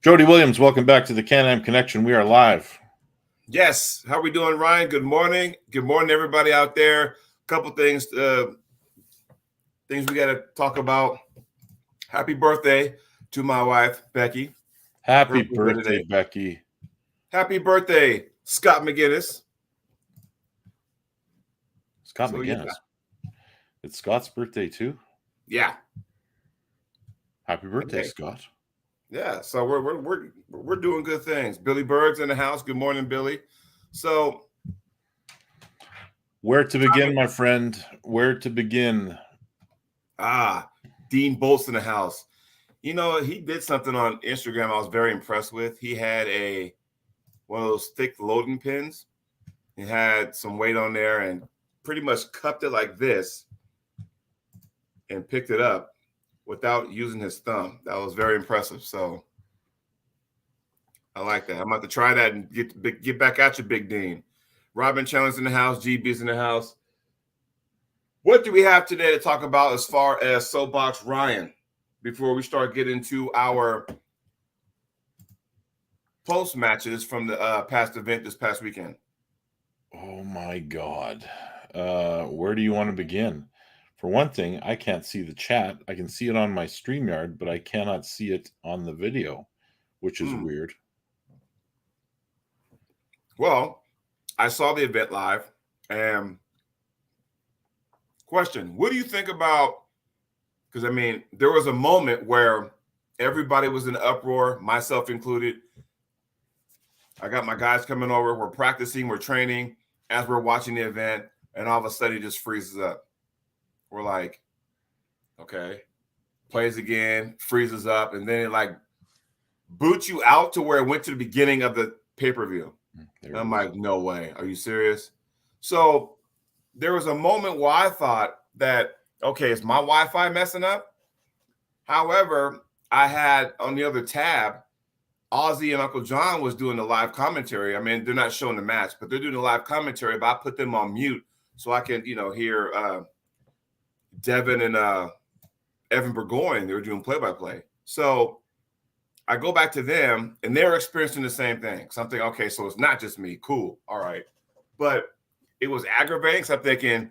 Jody Williams, welcome back to the Can-Am Connection. We are live. Yes. How are we doing, Ryan? Good morning. Good morning, everybody out there. A couple things we got to talk about. Happy birthday to my wife, Becky. Happy birthday, Becky. Happy birthday, Scott McGinnis. Scott McGinnis. Yeah. It's Scott's birthday too? Yeah. Happy birthday, Scott. Yeah, so we're doing good things. Billy Berg's in the house. Good morning, Billy. So where to begin, my friend? Where to begin? Dean Bolt's in the house. You know, he did something on Instagram I was very impressed with. He had one of those thick loading pins. He had some weight on there and pretty much cupped it like this and picked it up without using his thumb. That was very impressive. So I like that. I'm about to try that and get back at you, Big Dean. Robin Chandler's in the house. GB's in the house. What do we have today to talk about as far as Soapbox, Ryan, before we start getting into our post matches from the past event this past weekend? Oh, my God. Where do you want to begin? For one thing, I can't see the chat. I can see it on my StreamYard, but I cannot see it on the video, which is weird. Well, I saw the event live. And question, what do you think about, because, I mean, there was a moment where everybody was in uproar, myself included. I got my guys coming over. We're practicing. We're training as we're watching the event. And all of a sudden, it just freezes up. We're like, okay, plays again, freezes up, and then it like boots you out to where it went to the beginning of the pay-per-view. I'm like, no way. Are you serious? So there was a moment where I thought that, okay, is my Wi-Fi messing up? However, I had on the other tab, Ozzy and Uncle John was doing the live commentary. I mean, they're not showing the match, but they're doing the live commentary, but I put them on mute so I can, hear Devin and Evan Burgoyne. They were doing play-by-play. So I go back to them, and they're experiencing the same thing. So I'm thinking, okay, so it's not just me. Cool. All right. But it was aggravating. So I'm thinking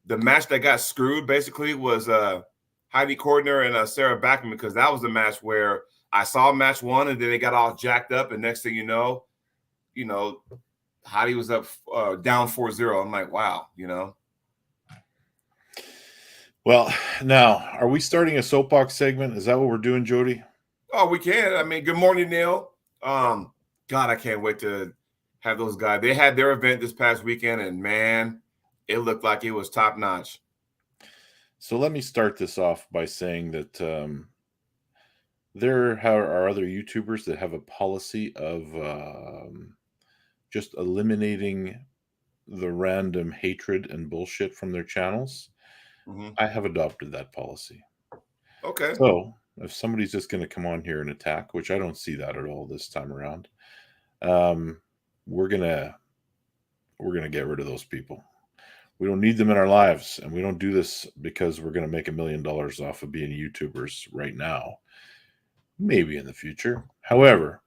the match that got screwed basically was Heidi Cordner and Sarah Backman, because that was the match where I saw match one, and then they got all jacked up, and next thing you know, Heidi was up down 4-0. I'm like, wow, Well, now, are we starting a soapbox segment? Is that what we're doing, Jody? Oh, we can. I mean, good morning, Neil. God, I can't wait to have those guys. They had their event this past weekend, and man, it looked like it was top notch. So let me start this off by saying that there are other YouTubers that have a policy of just eliminating the random hatred and bullshit from their channels. Mm-hmm. I have adopted that policy. Okay. So if somebody's just going to come on here and attack, which I don't see that at all this time around, we're gonna get rid of those people. We don't need them in our lives, and we don't do this because we're going to make $1 million off of being YouTubers right now. Maybe in the future. However,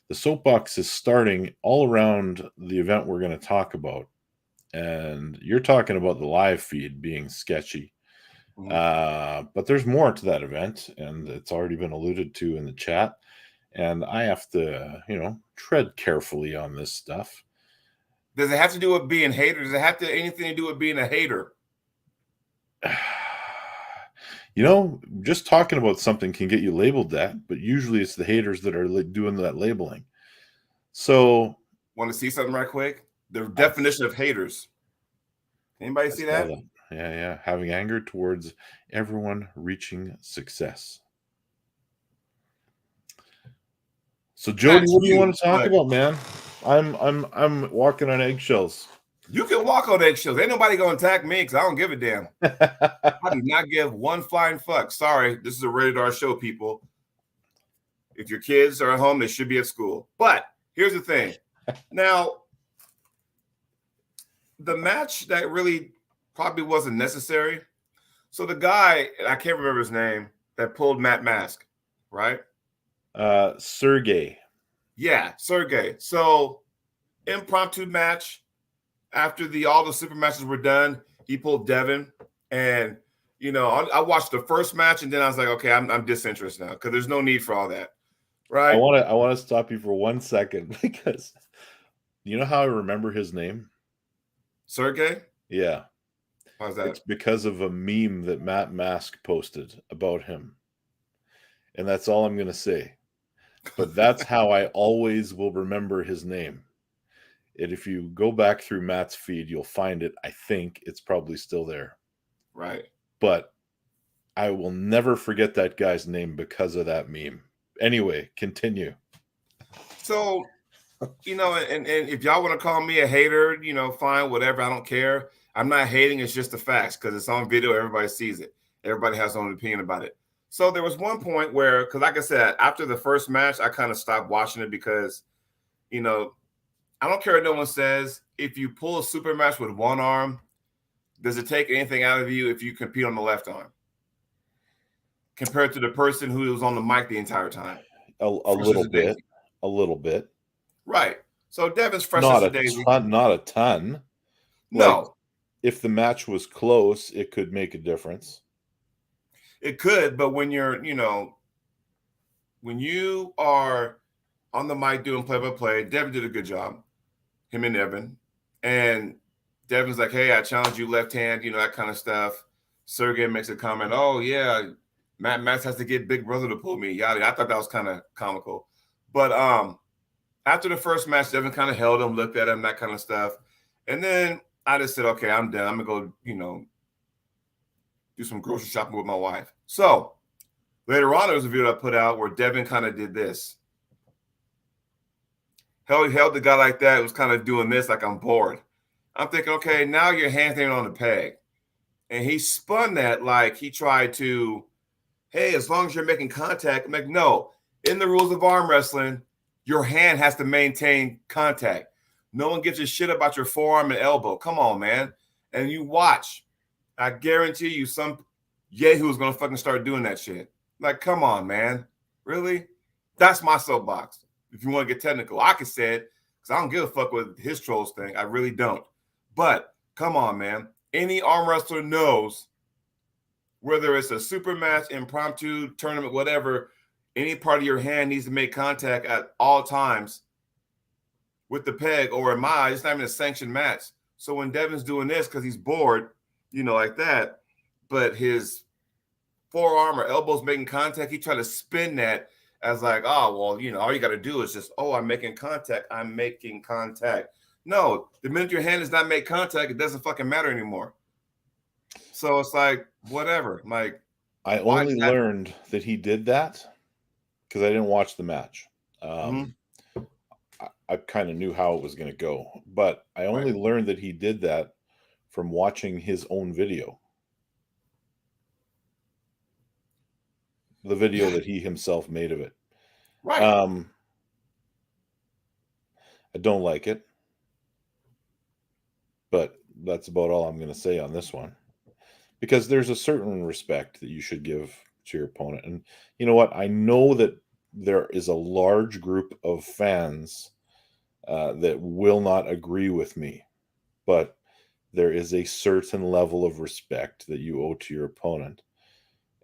the soapbox is starting all around the event we're going to talk about. And you're talking about the live feed being sketchy. Mm-hmm. But there's more to that event, and it's already been alluded to in the chat. And I have to, tread carefully on this stuff. Does it have to do with being hater? Does it have to anything to do with being a hater? Just talking about something can get you labeled that, but usually it's the haters that are doing that labeling. So, want to see something right quick? The definition of haters. Anybody see that? Yeah. Having anger towards everyone reaching success. So, Jody, what do you want to talk about, man? I'm walking on eggshells. You can walk on eggshells. Ain't nobody gonna attack me because I don't give a damn. I do not give one flying fuck. Sorry, this is a rated R show, people. If your kids are at home, they should be at school. But here's the thing. Now, the match that really probably wasn't necessary. So the guy, I can't remember his name, that pulled Matt Mask, right? Sergey. Yeah, Sergey. So impromptu match. After all the super matches were done, he pulled Devin, and I watched the first match, and then I was like, okay, I'm disinterested now because there's no need for all that, right? I want to stop you for 1 second because you know how I remember his name? Sergey. Yeah, How's that? it's because of a meme that Matt Mask posted about him, and that's all I'm going to say. But that's how I always will remember his name. And if you go back through Matt's feed, you'll find it. I think it's probably still there. Right. But I will never forget that guy's name because of that meme. Anyway, continue. So, and if y'all want to call me a hater, fine, whatever. I don't care. I'm not hating. It's just the facts because it's on video. Everybody sees it. Everybody has their own opinion about it. So there was one point where, because like I said, after the first match, I kind of stopped watching it because, I don't care what no one says. If you pull a super match with one arm, does it take anything out of you if you compete on the left arm compared to the person who was on the mic the entire time? A little bit. A little bit. Right. So Devin's fresh as a daisy. Not a ton. No. Like, if the match was close, it could make a difference. It could, but when you're, when you are on the mic doing play-by-play, Devin did a good job. Him and Evan. And Devin's like, hey, I challenge you left hand, that kind of stuff. Sergey makes a comment, oh, yeah, Matt has to get Big Brother to pull me. Yada. I thought that was kind of comical. But after the first match, Devin kind of held him, looked at him, that kind of stuff. And then I just said, okay, I'm done. I'm going to go, do some grocery shopping with my wife. So later on, there was a video I put out where Devin kind of did this. He held the guy like that. It was kind of doing this like I'm bored. I'm thinking, okay, now your hand's ain't on the peg. And he spun that like he tried to, hey, as long as you're making contact. I'm like, no. In the rules of arm wrestling, your hand has to maintain contact. No one gives a shit about your forearm and elbow. Come on, man. And you watch. I guarantee you some yahoo is going to fucking start doing that shit. Like, come on, man. Really? That's my soapbox. If you want to get technical, I could say it because I don't give a fuck with his trolls thing. I really don't. But come on, man. Any arm wrestler knows whether it's a super match, impromptu, tournament, whatever, any part of your hand needs to make contact at all times with the peg, or in my eyes, it's not even a sanctioned match. So when Devin's doing this because he's bored, like that, but his forearm or elbow's making contact, he tried to spin that as like, oh, well, all you got to do is just, oh, I'm making contact. I'm making contact. No, the minute your hand does not make contact, it doesn't fucking matter anymore. So it's like, whatever. Like, I only learned that he did that because I didn't watch the match. I kind of knew how it was going to go, but I only learned that he did that from watching his own video. The video that he himself made of it. Right. I don't like it, but that's about all I'm going to say on this one. Because there's a certain respect that you should give to your opponent. And you know what? I know that there is a large group of fans that will not agree with me, but there is a certain level of respect that you owe to your opponent.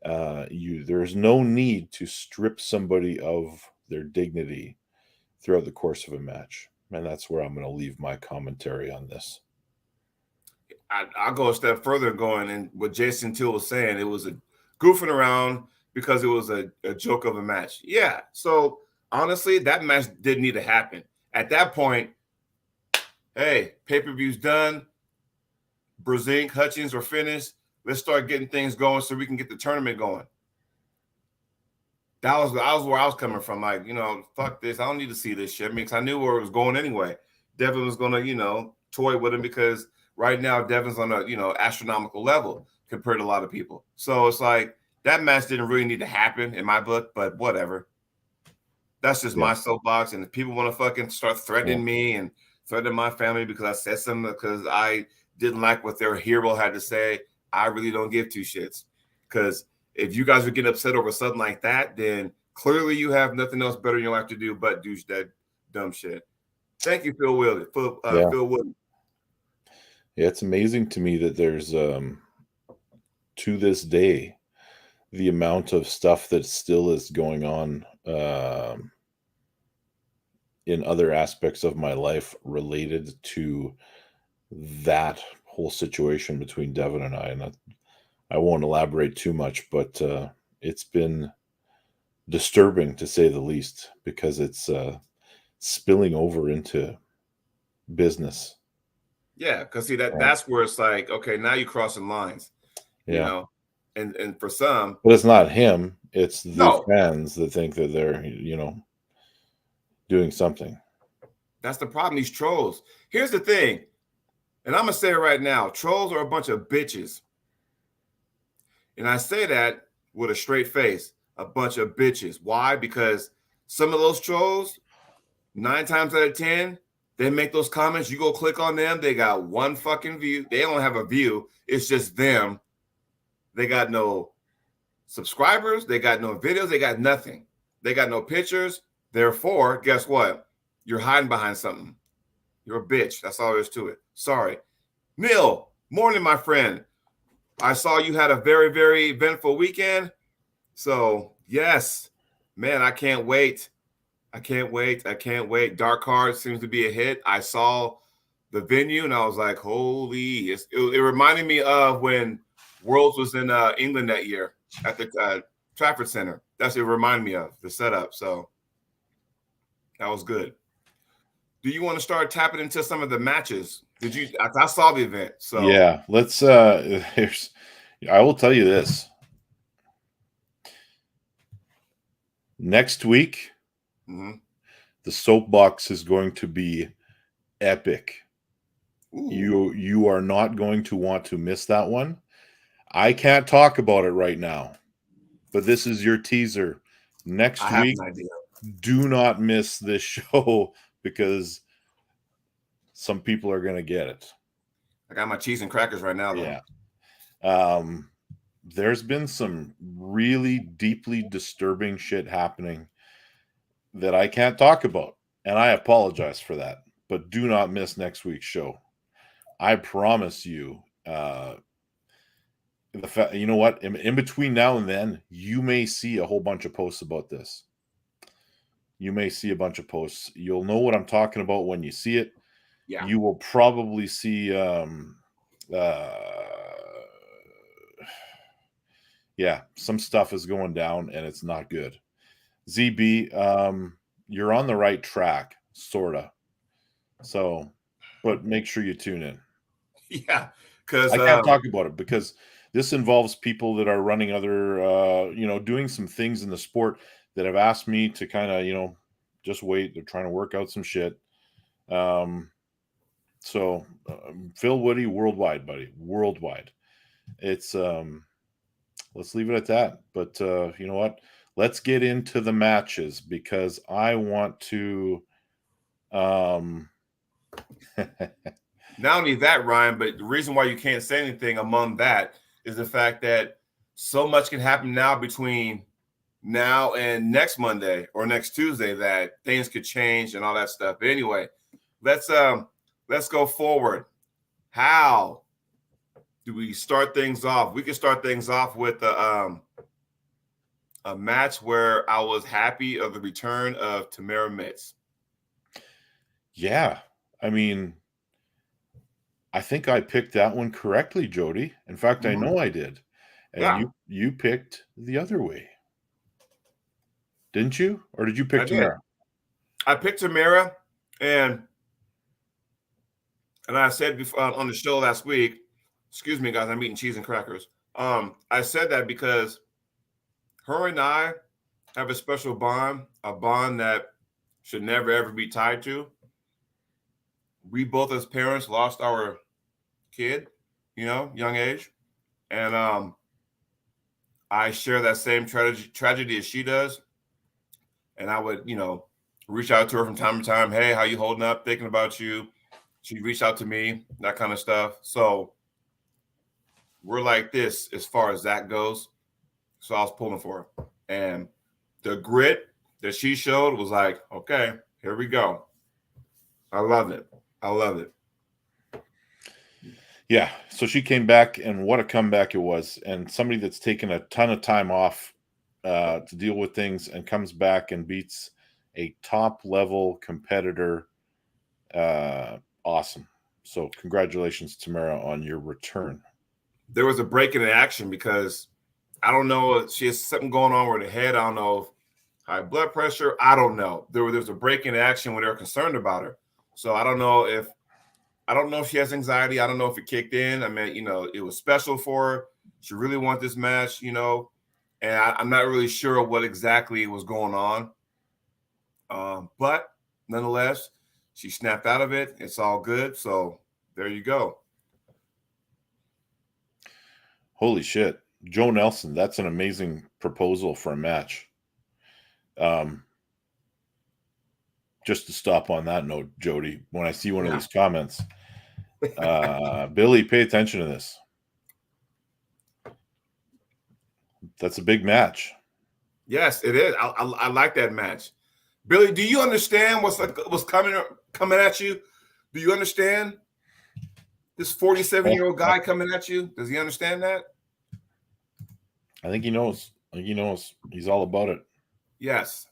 There's no need to strip somebody of their dignity throughout the course of a match. And that's where I'm going to leave my commentary on this. I'll go a step further going, and what Jason Till was saying, it was a goofing around because it was a joke of a match. Yeah. So honestly, that match didn't need to happen. At that point, hey, pay-per-view's done. Brazink, Hutchins are finished. Let's start getting things going so we can get the tournament going. That was where I was coming from. Like, fuck this. I don't need to see this shit. I mean, because I knew where it was going anyway. Devin was going to, toy with him because right now Devin's on a, astronomical level compared to a lot of people. So it's like that match didn't really need to happen in my book, but whatever. That's just my soapbox. And if people want to fucking start threatening me and threatening my family because I said something because I didn't like what their hero had to say, I really don't give two shits. Because if you guys are getting upset over something like that, then Clearly, you have nothing else better in your life to do but do that dumb shit. Thank you, Phil Willie. Phil Willie. Yeah, it's amazing to me that there's to this day the amount of stuff that still is going on in other aspects of my life related to that whole situation between Devin and I. And I won't elaborate too much, but it's been disturbing to say the least, because it's spilling over into business. Yeah, because see that's where it's like, okay, now you're crossing lines, you know, and for some, but it's not him; it's the no, fans that think that they're doing something. that's the problem. These trolls. Here's the thing, and I'm gonna say it right now: trolls are a bunch of bitches, and I say that with a straight face. A bunch of bitches. Why? Because some of those trolls, 9 times out of 10, they make those comments. You go click on them, they got one fucking view. They don't have a view. It's just them. They got no subscribers. They got no videos. They got nothing. They got no pictures. Therefore, guess what? You're hiding behind something. You're a bitch. That's all there is to it. Sorry. Neil, morning, my friend. I saw you had a very, very eventful weekend. So, yes, man, I can't wait. I can't wait. I can't wait. Dark Card seems to be a hit. I saw the venue and I was like, holy. It reminded me of when Worlds was in England that year at the Trafford Center. That's what it reminded me of, the setup. So that was good. Do you want to start tapping into some of the matches? Did you? I saw the event. So yeah, let's. I will tell you this. Next week, the Soapbox is going to be epic. Ooh. You are not going to want to miss that one. I can't talk about it right now, but this is your teaser. Next week, do not miss this show, because some people are going to get it. I got my cheese and crackers right now, though. Yeah. There's been some really deeply disturbing shit happening that I can't talk about, and I apologize for that. But do not miss next week's show. I promise you. You know what? In between now and then, you may see a whole bunch of posts about this. You may see a bunch of posts. You'll know what I'm talking about when you see it. Yeah. You will probably see some stuff is going down and it's not good. ZB, you're on the right track, sorta. So, but make sure you tune in. Yeah, because I can't talk about it because this involves people that are running other, doing some things in the sport that have asked me to kind of, just wait. They're trying to work out some shit. So Phil Woody, worldwide, buddy, worldwide. It's let's leave it at that. But you know what? Let's get into the matches, because I want to. Not only that, Ryan, but the reason why you can't say anything among that is the fact that so much can happen now between now and next Monday or next Tuesday that things could change and all that stuff. But anyway, let's go forward. How do we start things off? We can start things off with a match where I was happy of the return of Tamara Mitz. Yeah, I mean, I think I picked that one correctly, Jody. In fact, I know I did. And you picked the other way. Didn't you? Or did you pick Tamara? I picked Tamara, and I said before on the show last week, excuse me, guys, I'm eating cheese and crackers. I said that because her and I have a special bond, a bond that should never, ever be tied to. We both as parents lost our kid, young age. And I share that same tragedy as she does. And I would, reach out to her from time to time. Hey, how you holding up? Thinking about you. She'd reach out to me, that kind of stuff. So we're like this as far as that goes. So I was pulling for her. And the grit that she showed was like, okay, here we go. I love it. I love it. Yeah, so she came back, and what a comeback it was. And somebody that's taken a ton of time off to deal with things and comes back and beats a top-level competitor. Awesome. So congratulations, Tamara, on your return. There was a break in the action because I don't know if she has something going on with her head. I don't know if high blood pressure. I don't know. There was a break in action when they were concerned about her. So I don't know if she has anxiety. I don't know if it kicked in. I mean, it was special for her. She really wanted this match, and I'm not really sure what exactly was going on. But nonetheless, she snapped out of it. It's all good. So there you go. Holy shit. Joe Nelson, that's an amazing proposal for a match. Just to stop on that note, Jody, when I see one of these comments, Billy, pay attention to this. That's a big match. Yes, it is. I like that match. Billy, do you understand what's coming at you? Do you understand this 47-year-old guy coming at you? Does he understand that? I think he knows. He's all about it. Yes.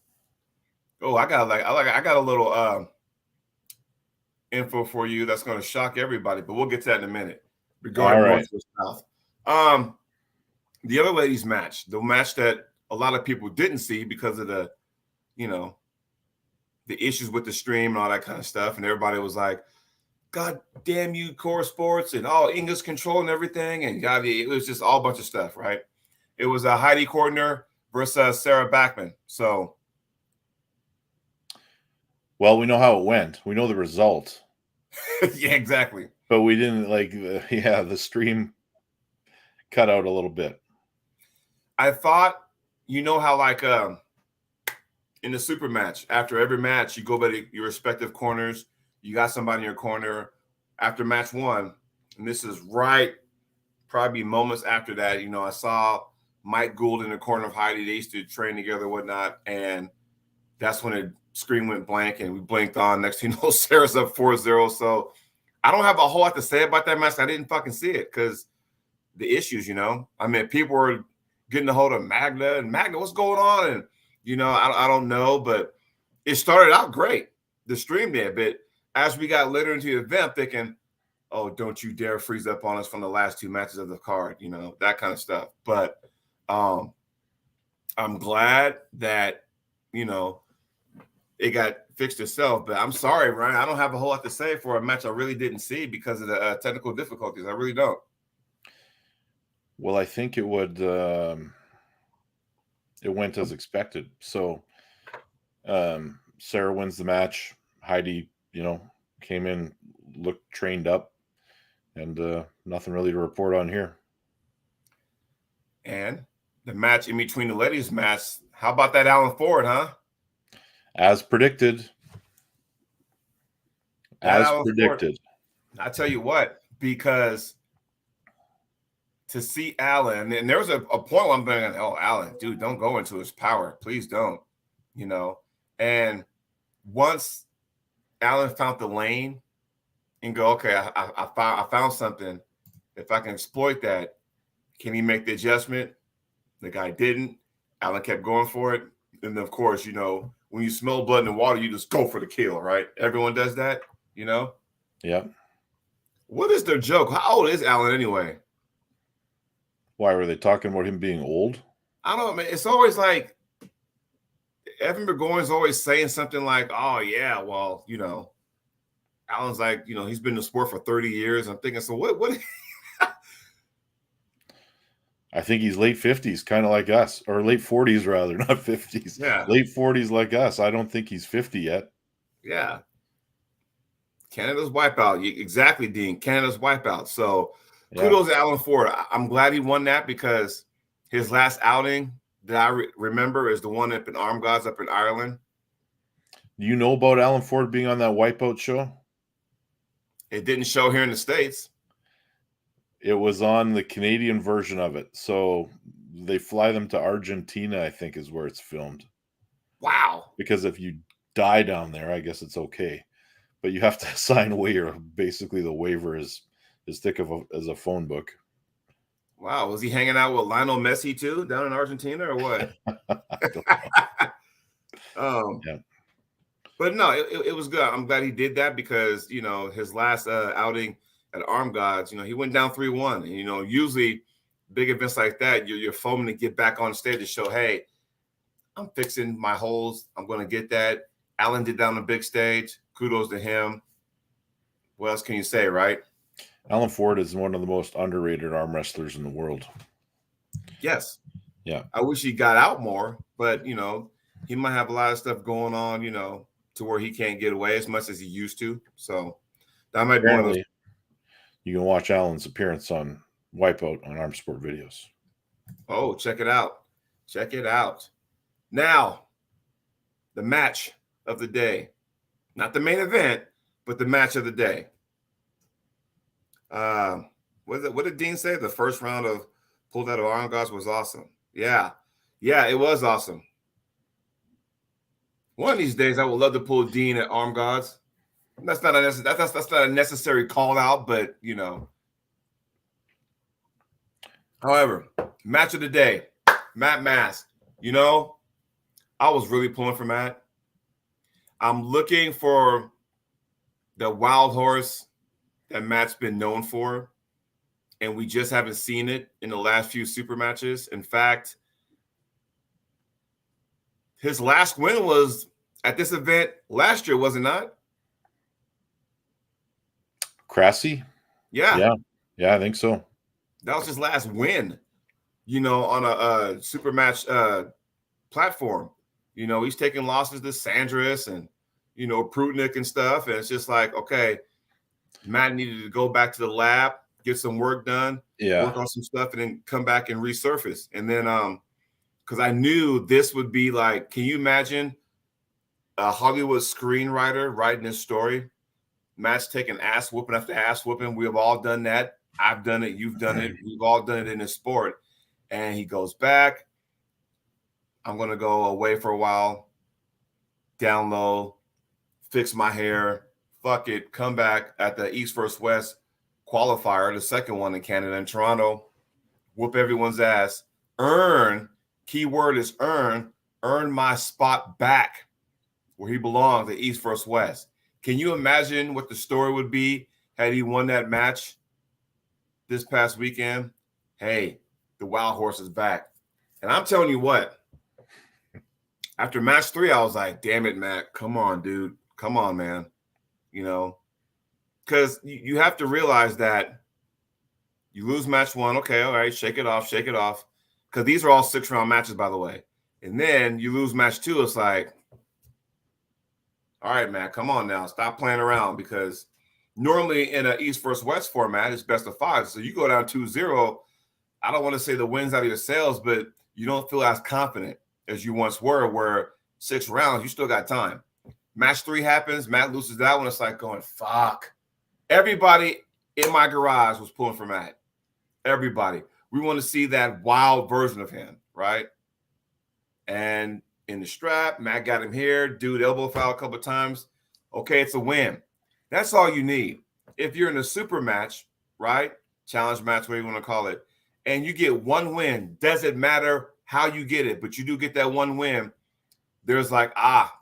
Oh, I got a little info for you that's going to shock everybody, but we'll get to that in a minute. Regarding North to South. The other ladies match, the match that a lot of people didn't see because of the issues with the stream and all that kind of stuff, and everybody was like, "God damn you, Core Sports," and all English control and everything, and it was just all a bunch of stuff, right? It was a Heidi Cordner versus Sarah Backman. So, well, we know how it went. We know the result. Yeah, exactly. But we didn't the stream cut out a little bit. I thought, how in the super match, after every match, you go by your respective corners. You got somebody in your corner after match one, and this is right, probably moments after that. I saw Mike Gould in the corner of Heidi. They used to train together, whatnot, and that's when the screen went blank, and we blinked on. Next thing you know, Sarah's up 4-0. So I don't have a whole lot to say about that match. I didn't fucking see it because the issues, I mean, people were getting a hold of Magda, and Magda, what's going on? And I don't know, but it started out great, the stream did. But as we got later into the event, thinking, oh, don't you dare freeze up on us from the last two matches of the card, that kind of stuff. But I'm glad that, it got fixed itself. But I'm sorry, Ryan, I don't have a whole lot to say for a match I really didn't see because of the technical difficulties. I really don't. Well, I think it would. It went as expected. So Sarah wins the match. Heidi, came in, looked trained up, and nothing really to report on here. And the match in between the ladies' match, how about that Alan Ford, huh? As predicted. As predicted. Ford, I tell you what, because to see Alan, and there was a point where I'm going, oh, Alan, dude, don't go into his power. Please don't, And once Alan found the lane and go, okay, I found something. If I can exploit that, can he make the adjustment? The guy didn't. Alan kept going for it. And of course, when you smell blood in the water, you just go for the kill, right? Everyone does that, Yeah. What is their joke? How old is Alan anyway? Why were they talking about him being old? I don't know, man. It's always like Evan Burgoyne's always saying something like, oh, yeah, well, Alan's like, he's been in the sport for 30 years. I'm thinking, so what? I think he's late 50s, kind of like us, or late 40s rather, not 50s. Yeah. Late 40s like us. I don't think he's 50 yet. Yeah. Canada's wipeout. Exactly, Dean. Canada's wipeout. So kudos to Alan Ford. I'm glad he won that because his last outing that I remember is the one up in Arm Gods up in Ireland. Do you know about Alan Ford being on that wipeout show? It didn't show here in the States. It was on the Canadian version of it. So they fly them to Argentina, I think is where it's filmed. Wow. Because if you die down there, I guess it's okay. But you have to sign a waiver. Basically, the waiver is as thick as a phone book. Wow. Was he hanging out with Lionel Messi too down in Argentina or what? Yeah. But no, it was good. I'm glad he did that because, you know, his last outing at Arm Gods, you know, he went down 3-1. And, you know, usually big events like that, you're foaming to get back on stage to show, hey, I'm fixing my holes. I'm going to get that. Allen did that on the big stage. Kudos to him. What else can you say, right? Alan Ford is one of the most underrated arm wrestlers in the world. Yes. Yeah. I wish he got out more, but, you know, he might have a lot of stuff going on, you know, to where he can't get away as much as he used to. So that might be one of those. You can watch Alan's appearance on Wipeout on Arm Sport Videos. Oh, check it out. Check it out. Now, the match of the day. Not the main event, but the match of the day. What did Dean say? The first round of Pulled Out of Arm Gods was awesome. Yeah. Yeah, it was awesome. One of these days, I would love to pull Dean at Arm Gods. That's not a necessary call out, but you know. However, match of the day, Matt Mask. You know, I was really pulling for Matt. I'm looking for the wild horse that Matt's been known for, and we just haven't seen it in the last few super matches. In fact, his last win was at this event last year, was it not? Crassie? Yeah. Yeah, I think so. That was his last win, you know, on a super match platform. You know, he's taking losses to Sandris and, you know, Prutnik and stuff. And it's just like, okay, Matt needed to go back to the lab, get some work done, work on some stuff, and then come back and resurface. And then because I knew this would be like, can you imagine a Hollywood screenwriter writing this story? Matt's taking ass whooping after ass whooping. We have all done that. I've done it. You've done it. We've all done it in this sport. And he goes back. I'm going to go away for a while, down low, fix my hair, fuck it, come back at the East vs. West qualifier, the second one in Canada and Toronto, whoop everyone's ass, keyword is earn my spot back where he belongs, the East vs. West. Can you imagine what the story would be had he won that match this past weekend? Hey, the wild horse is back. And I'm telling you what, after match 3, I was like, damn it, Matt. Come on, dude. Come on, man. You know, because you have to realize that you lose match 1. Okay, all right, shake it off. Because these are all 6-round matches, by the way. And then you lose match 2. It's like, all right, man, come on now. Stop playing around, because normally in an East vs. West format, it's best of 5. So you go down 2-0. I don't want to say the wind's out of your sails, but you don't feel as confident as you once were, where 6 rounds, you still got time. Match 3 happens. Matt loses that one. It's like going, fuck. Everybody in my garage was pulling for Matt. Everybody. We want to see that wild version of him, right? And in the strap, Matt got him here. Dude elbow foul a couple of times. Okay, it's a win. That's all you need. If you're in a super match, right? Challenge match, whatever you want to call it, and you get 1 win, doesn't matter how you get it, but you do get that 1 win. There's like,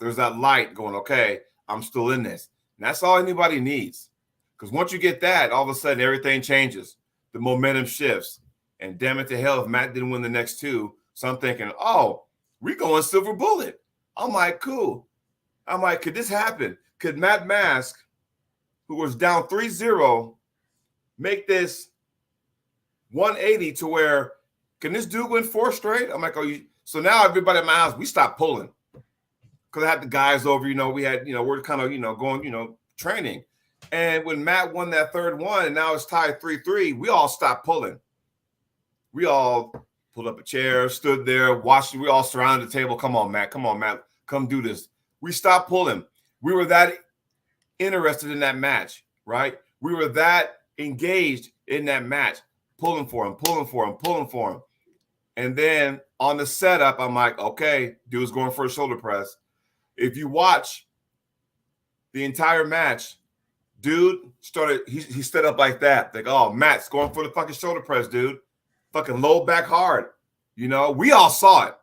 there's that light going, okay, I'm still in this. And that's all anybody needs. Because once you get that, all of a sudden everything changes. The momentum shifts. And damn it to hell if Matt didn't win the next 2. So I'm thinking, we going silver bullet. I'm like, cool. I'm like, could this happen? Could Matt Mask, who was down 3-0, make this 180 to where, can this dude win 4 straight? I'm like, so now everybody in my house, we stopped pulling. Because I had the guys over, we had, we're kind of, going, training. And when Matt won that 3rd one, and now it's tied 3-3, we all stopped pulling. We all pulled up a chair, stood there, watched. We all surrounded the table. Come on, Matt. Come do this. We stopped pulling. We were that interested in that match, right? We were that engaged in that match, pulling for him. And then on the setup, I'm like, okay, dude's going for a shoulder press. If you watch the entire match, dude started, he stood up like that. Like, oh, Matt's going for the fucking shoulder press, dude. Fucking low back hard. You know, we all saw it.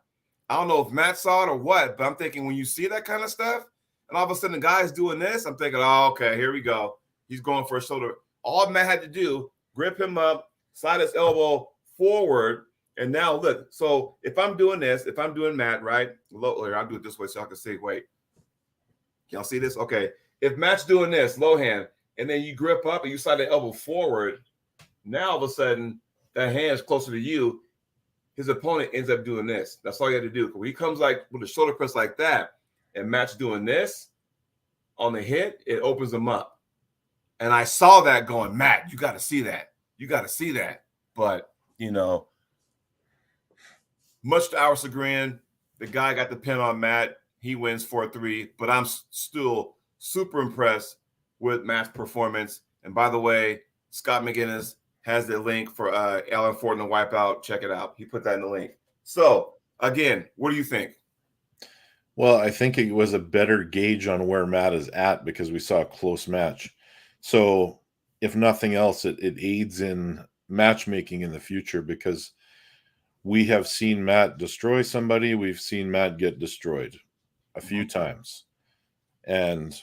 I don't know if Matt saw it or what, but I'm thinking when you see that kind of stuff, and all of a sudden the guy's doing this, I'm thinking, oh, okay, here we go. He's going for a shoulder. All Matt had to do, grip him up, slide his elbow forward, and now look. So if I'm doing this, if I'm doing Matt, right? I'll do it this way so I can see. Wait. Y'all see this? Okay. If Matt's doing this, low hand, and then you grip up and you slide the elbow forward, now all of a sudden that hand's closer to you. His opponent ends up doing this. That's all you have to do. When he comes like with a shoulder press like that, and Matt's doing this on the hit, it opens him up. And I saw that going, Matt, you got to see that. You got to see that. But, you know, much to our chagrin, the guy got the pin on Matt. He wins 4-3. But I'm still super impressed with Matt's performance. And by the way, Scott McGinnis has the link for Alan Ford and the Wipeout. Check it out. He put that in the link. So, again, what do you think? Well, I think it was a better gauge on where Matt is at because we saw a close match. So, if nothing else, it aids in matchmaking in the future because we have seen Matt destroy somebody. We've seen Matt get destroyed a few times. And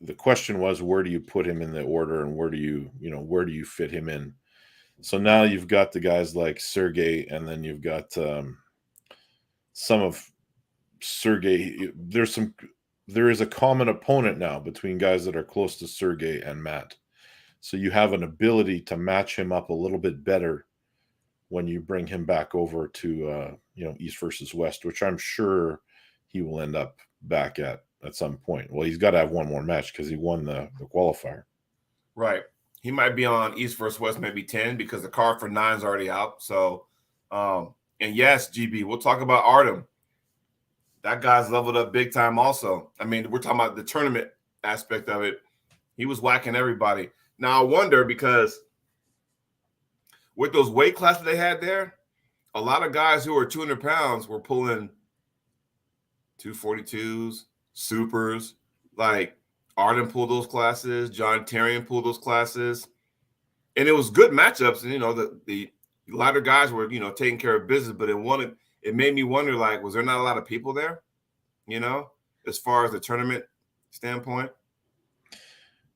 the question was, where do you put him in the order and where do you fit him in? So now you've got the guys like Sergey, and then you've got some of Sergey. There is a common opponent now between guys that are close to Sergey and Matt. So you have an ability to match him up a little bit better when you bring him back over to East versus West, which I'm sure he will end up back at some point. Well, he's got to have one more match because he won the qualifier. Right. He might be on East versus West, maybe 10, because the card for 9 is already out. So, and yes, GB, we'll talk about Artem. That guy's leveled up big time also. I mean, we're talking about the tournament aspect of it. He was whacking everybody. Now, I wonder because with those weight classes they had there, a lot of guys who are 200 pounds were pulling 242s, supers. Like Arden pulled those classes, John Terrian pulled those classes, and it was good matchups. And the lighter guys were taking care of business, but it made me wonder, like, was there not a lot of people there? As far as the tournament standpoint.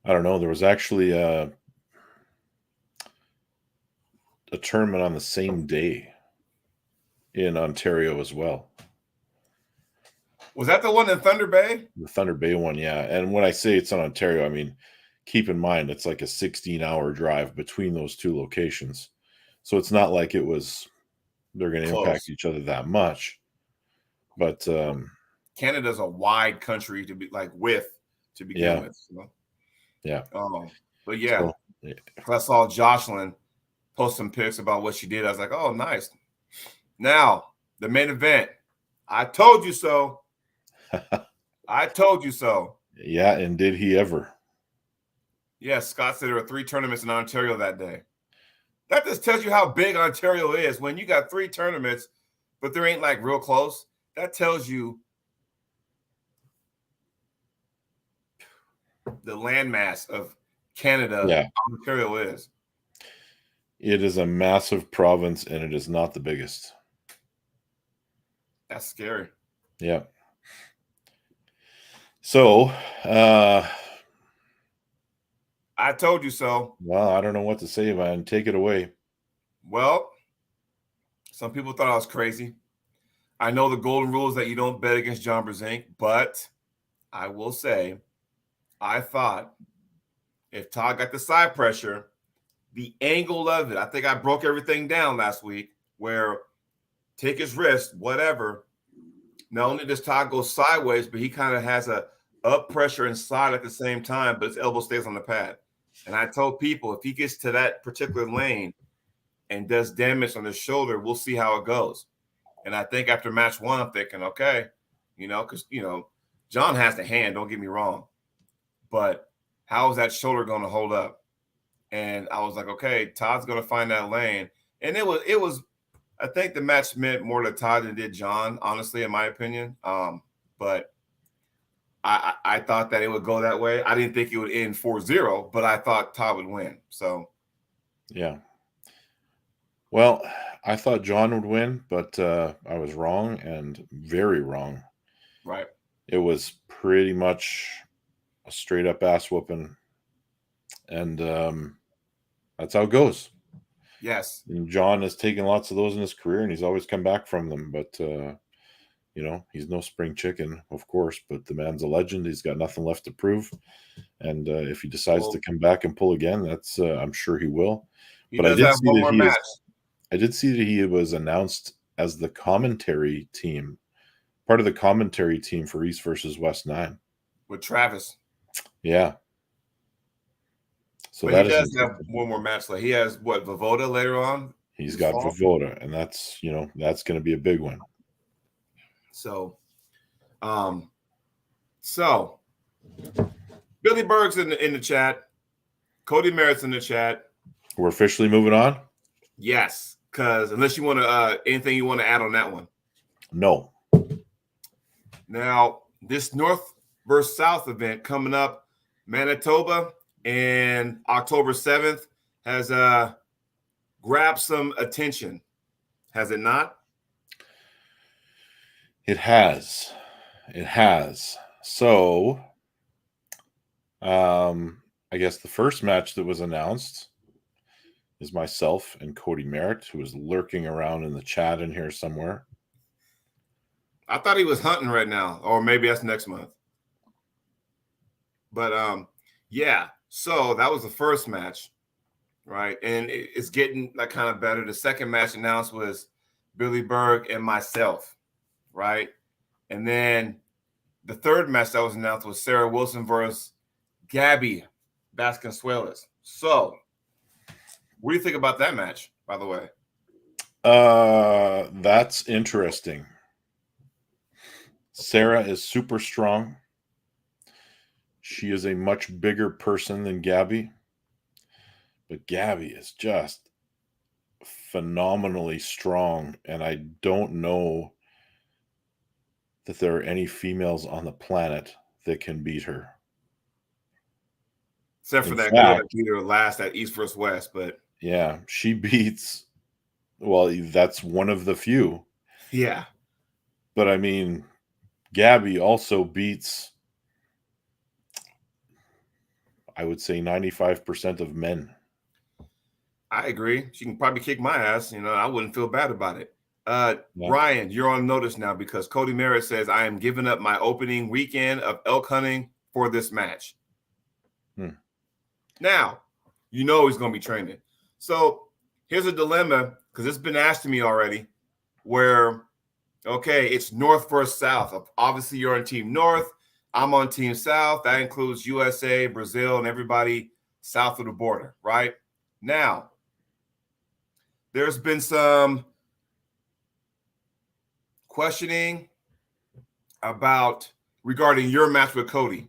I don't know. There was actually a tournament on the same day in Ontario as well. Was that the one in Thunder Bay? The Thunder Bay one, yeah. And when I say it's in Ontario, I mean, keep in mind, it's like a 16-hour drive between those two locations. So it's not like they're going to impact each other that much. But Canada's a wide country to begin with. Yeah. But yeah, so, yeah. I saw Jocelyn post some pics about what she did. I was like, oh, nice. Now, the main event. I told you so. I told you so. Yeah, and did he ever? Yes, Scott said there were 3 tournaments in Ontario that day. That just tells you how big Ontario is. When you got 3 tournaments, but there ain't like real close, that tells you the landmass of Canada, Ontario is. It is a massive province, and it is not the biggest. That's scary. Yeah. So, I told you so. Well, I don't know what to say, man. Take it away. Well, some people thought I was crazy. I know the golden rule is that you don't bet against John Brzenk, but I will say I thought if Todd got the side pressure, the angle of it, I think I broke everything down last week where take his wrist, whatever. Not only does Todd go sideways, but he kind of has a up pressure and slide at the same time, but his elbow stays on the pad. And I told people if he gets to that particular lane and does damage on his shoulder, we'll see how it goes. And I think after match 1, I'm thinking, okay, because, John has the hand, don't get me wrong. But how is that shoulder going to hold up? And I was like, okay, Todd's going to find that lane. And it was I think the match meant more to Todd than it did John, honestly, in my opinion. But I thought that it would go that way. I didn't think it would end 4-0, but I thought Todd would win. So, yeah. Well, I thought John would win, but I was wrong, and very wrong. right. It was pretty much a straight up ass whooping, and that's how it goes. Yes. And John has taken lots of those in his career, and he's always come back from them. But you know, he's no spring chicken, of course. But the man's a legend. He's got nothing left to prove, and if he decides to come back and pull again, that's I'm sure he will. But I did see that he match. I did see that he was announced as the commentary team, part of the commentary team for East versus West 9 with Travis. Yeah. So but that he does have one more match. Like he has what, Vovoda later on? He's got Vovoda, and that's, you know, that's going to be a big one. So, Billy Berg's in the chat. Cody Merritt's in the chat. We're officially moving on? Yes, because unless you want to anything you want to add on that one. No. Now, this North versus South event coming up, Manitoba, and October 7th has grabbed some attention. Has it not? It has. It has. So, I guess the first match that was announced is myself and Cody Merritt, who is lurking around in the chat in here somewhere. I thought he was hunting right now, or maybe that's next month. But yeah, so that was the first match, right? And it's getting like kind of better. The second match announced was Billy Berg and myself, right? And then the third match that was announced was Sarah Wilson versus Gabby Vasconcelos. So, what do you think about that match, by the way? That's interesting. Sarah is super strong. She is a much bigger person than Gabby. But Gabby is just phenomenally strong. And I don't know that there are any females on the planet that can beat her. Except for that girl that beat her last at East versus West. But yeah, she beats, well, that's one of the few. Yeah. But I mean, Gabby also beats, I would say, 95% of men. I agree. She can probably kick my ass. You know, I wouldn't feel bad about it. Ryan, you're on notice now because Cody Merritt says, I am giving up my opening weekend of elk hunting for this match. Now, you know he's going to be training. So here's a dilemma, because it's been asked to me already, where, okay, it's North versus South. Obviously, you're on Team North. I'm on Team South. That includes USA, Brazil, and everybody south of the border, right? Now, there's been some questioning regarding your match with Cody.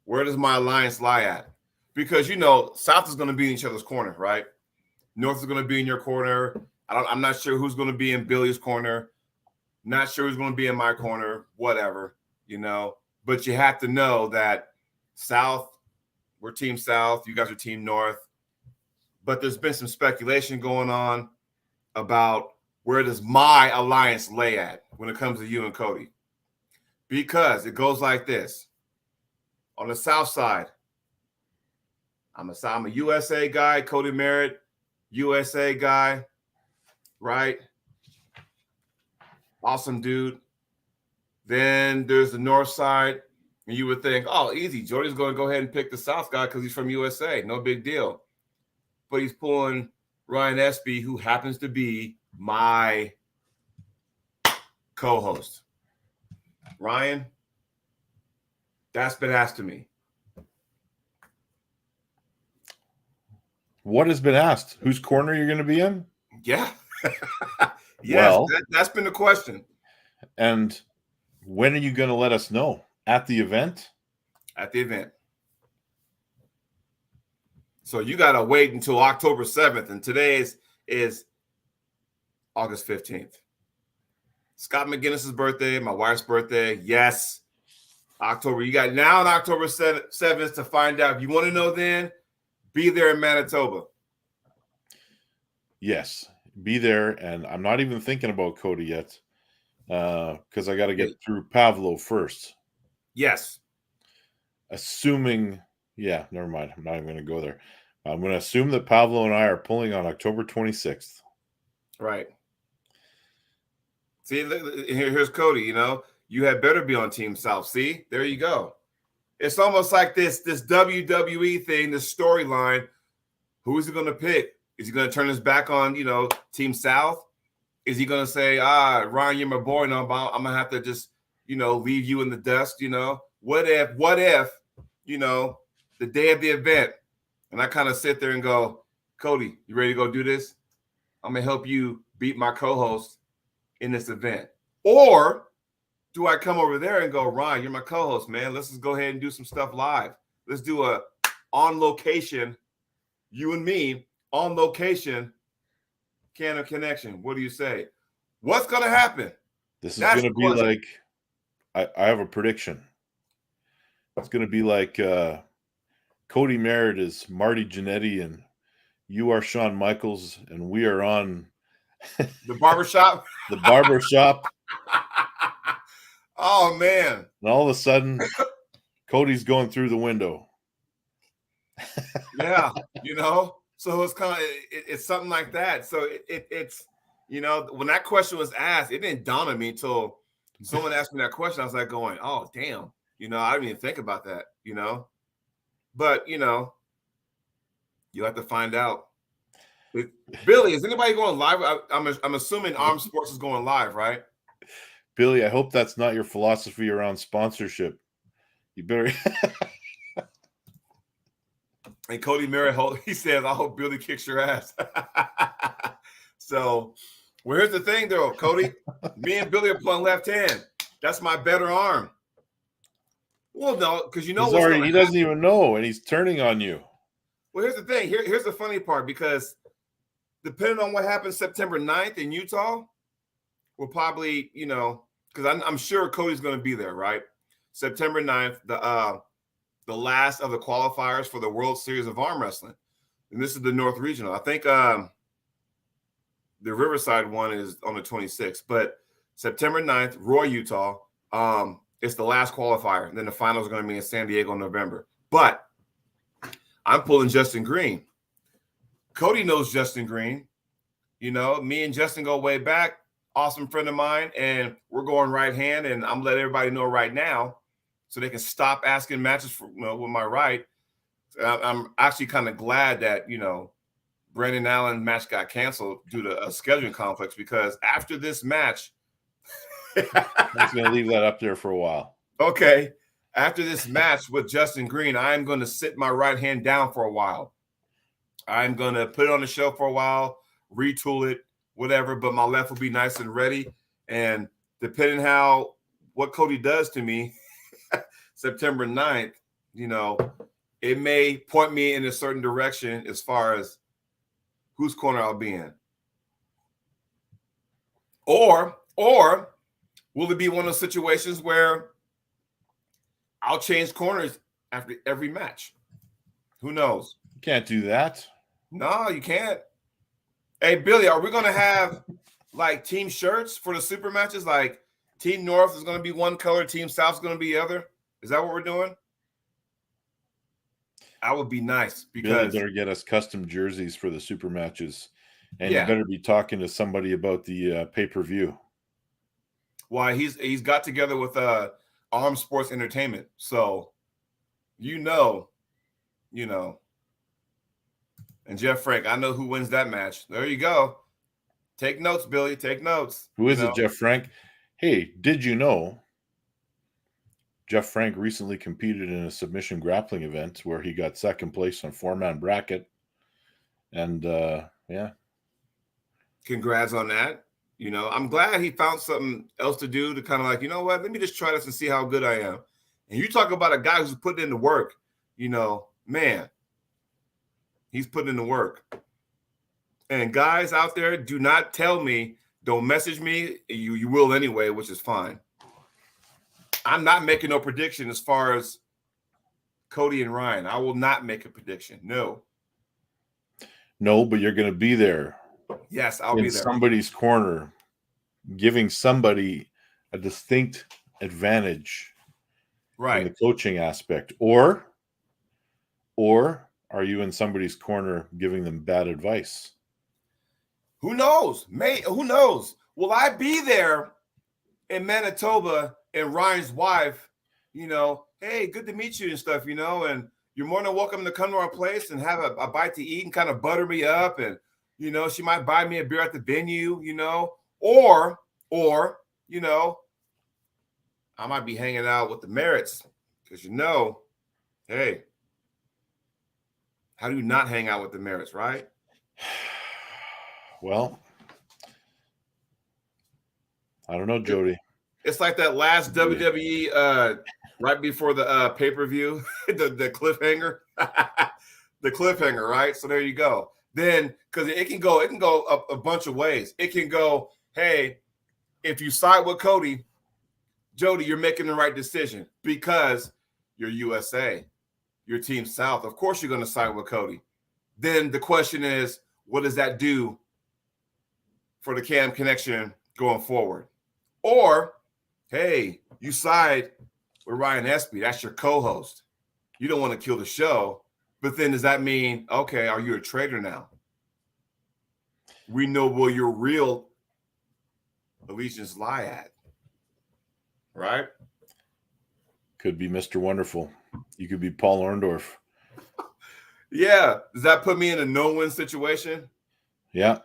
Where does my alliance lie at? Because, you know, South is going to be in each other's corner, right? North is going to be in your corner. I'm not sure who's going to be in Billy's corner. Not sure who's going to be in my corner, whatever, you know. But you have to know that South, we're Team South. You guys are Team North. But there's been some speculation going on about where does my alliance lay at when it comes to you and Cody. Because it goes like this. On the South side, I'm a USA guy, Cody Merritt, USA guy, right? Awesome dude. Then there's the North side, and you would think, oh, easy. Jody's going to go ahead and pick the South guy because he's from USA. No big deal. But he's pulling Ryan Espey, who happens to be my co-host. Ryan, that's been asked to me. What has been asked? Whose corner you're going to be in? Yeah. Yes, well, that's been the question. And when are you going to let us know? At the event? At the event. So you got to wait until October 7th. And today is August 15th. Scott McGinnis's birthday, my wife's birthday. Yes. October. You got now on October 7th to find out. If you want to know then, be there in Manitoba. Yes, be there. And I'm not even thinking about Cody yet because I got to get through Pavlo first. Yes. Assuming, yeah, never mind. I'm not even going to go there. I'm going to assume that Pavlo and I are pulling on October 26th. Right. See, here's Cody, you know. You had better be on Team South. See, there you go. It's almost like this WWE thing, this storyline. Who is he going to pick? Is he going to turn his back on, Team South? Is he going to say, Ryan, you're my boy, no, I'm going to have to just, leave you in the dust, What if, the day of the event, and I kind of sit there and go, Cody, you ready to go do this? I'm going to help you beat my co-host in this event. Or do I come over there and go, Ryan, you're my co-host, man. Let's just go ahead and do some stuff live. Let's do a on location, you and me on location Canon Connection. What do you say? What's going to happen? This is going to be like, I have a prediction. It's going to be like Cody Merritt is Marty Jannetty and you are Shawn Michaels and we are on the barbershop. The barbershop. Oh, man. And all of a sudden, Cody's going through the window. Yeah, so it's kind of it's something like that. So it's when that question was asked, it didn't dawn on me until someone asked me that question. I was like going, oh damn, I didn't even think about that, but you'll have to find out. Billy, is anybody going live? I'm assuming Arm Sports is going live, right? Billy, I hope that's not your philosophy around sponsorship. You better. And Cody Merritt, he says, I hope Billy kicks your ass. So, well, here's the thing, though, Cody. Me and Billy are playing left hand. That's my better arm. Well, no, because he doesn't even know, and he's turning on you. Well, here's the thing. Here's the funny part, because depending on what happens September 9th in Utah, we'll probably, because I'm sure Cody's going to be there, right? September 9th, the last of the qualifiers for the World Series of Arm Wrestling. And this is the North Regional. I think the Riverside one is on the 26th. But September 9th, Roy, Utah, it's the last qualifier. And then the finals are going to be in San Diego in November. But I'm pulling Justin Green. Cody knows Justin Green. Me and Justin go way back. Awesome friend of mine. And we're going right hand. And I'm letting everybody know right now, so they can stop asking matches for with my right. I'm actually kind of glad that Brandon Allen match got canceled due to a scheduling conflicts, because after this match, I'm going to leave that up there for a while. Okay, after this match with Justin Green, I'm going to sit my right hand down for a while. I'm going to put it on the shelf for a while, retool it, whatever. But my left will be nice and ready. And depending what Cody does to me. September 9th, it may point me in a certain direction as far as whose corner I'll be in. Or will it be one of those situations where I'll change corners after every match? Who knows? You can't do that. No, you can't. Hey, Billy, are we going to have like team shirts for the super matches? Like Team North is going to be one color, Team South is going to be the other? Is that what we're doing? I would be nice, because Billy better get us custom jerseys for the super matches, and you better be talking to somebody about the pay-per-view. Why, he's got together with Arm Sports Entertainment, so and Jeff Frank. I know who wins that match. There you go. Take notes, Billy. Take notes. Who is it, Jeff Frank? Hey, did you know Jeff Frank recently competed in a submission grappling event where he got second place on 4-man bracket? And congrats on that. I'm glad he found something else to do to kind of like, let me just try this and see how good I am. And you talk about a guy who's putting in the work, man, he's putting in the work. And guys out there, do not tell me Don't message me. You will anyway, which is fine. I'm not making no prediction as far as Cody and Ryan. I will not make a prediction. No. No, but you're going to be there. Yes, I'll be there. Somebody's corner, giving somebody a distinct advantage in the coaching aspect. Or are you in somebody's corner giving them bad advice? Who knows? Who knows? Will I be there in Manitoba and Ryan's wife, hey, good to meet you and stuff, and you're more than welcome to come to our place and have a bite to eat and kind of butter me up. And, she might buy me a beer at the venue, or, I might be hanging out with the Merritts because, hey, how do you not hang out with the Merritts, right? Well, I don't know, Jody. It's like that last WWE right before the pay-per-view, the cliffhanger, the cliffhanger, right? So there you go. Then, because it can go a bunch of ways. It can go, hey, if you side with Cody, Jody, you're making the right decision because you're USA, your Team South. Of course, you're going to side with Cody. Then the question is, what does that do for the Cam connection going forward? Or, hey, you side with Ryan Espey. That's your co-host. You don't want to kill the show. But then does that mean, okay, are you a traitor now? We know where your real allegiance lie at. Right? Could be Mr. Wonderful. You could be Paul Orndorff. Yeah. Does that put me in a no-win situation? Yeah.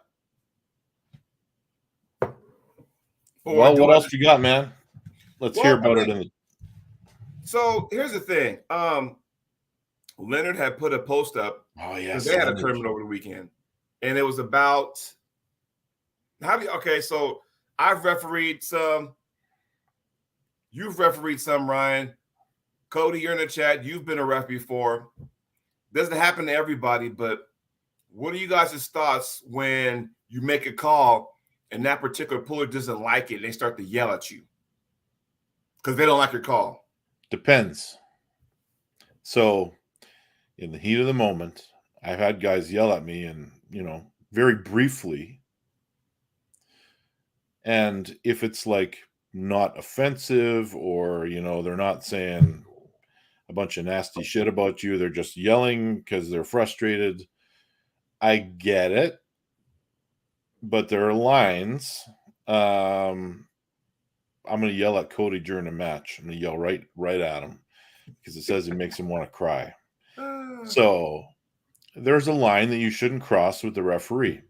Well, what else you got, man? Let's hear about it. So here's the thing. Leonard had put a post up. Oh, yes. They had a tournament over the weekend. And it was about so I've refereed some. You've refereed some, Ryan. Cody, you're in the chat. You've been a ref before. Doesn't happen to everybody, but what are you guys' thoughts when you make a call and that particular puller doesn't like it and they start to yell at you because they don't like your call? Depends. So in the heat of the moment, I've had guys yell at me and, very briefly. And if it's like not offensive or, they're not saying a bunch of nasty shit about you, they're just yelling because they're frustrated, I get it. But there are lines. I'm going to yell at Cody during a match. I'm going to yell right at him because it says it makes him want to cry. So there's a line that you shouldn't cross with the referee.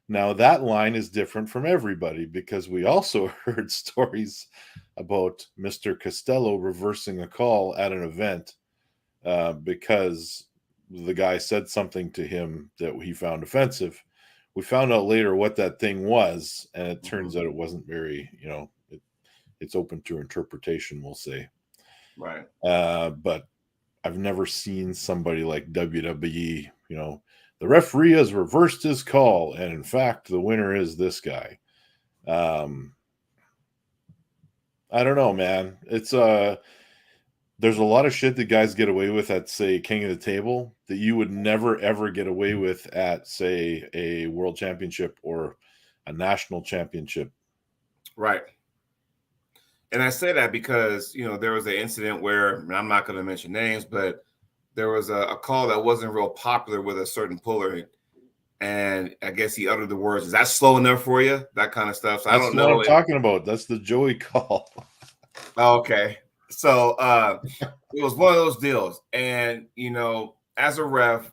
Now, that line is different from everybody because we also heard stories about Mr. Costello reversing a call at an event because the guy said something to him that he found offensive. We found out later what that thing was, and it turns out it wasn't very, it's open to interpretation, we'll say. Right. But I've never seen somebody like WWE, the referee has reversed his call, and in fact, the winner is this guy. I don't know, man. It's there's a lot of shit that guys get away with at, say, King of the Table that you would never, ever get away with at, say, a world championship or a national championship. Right. And I say that because, there was an incident where, I'm not going to mention names, but there was a call that wasn't real popular with a certain puller. And I guess he uttered the words, "Is that slow enough for you?" That kind of stuff. So I don't know what I'm talking about. That's the Joey call. Okay. So it was one of those deals. And, as a ref,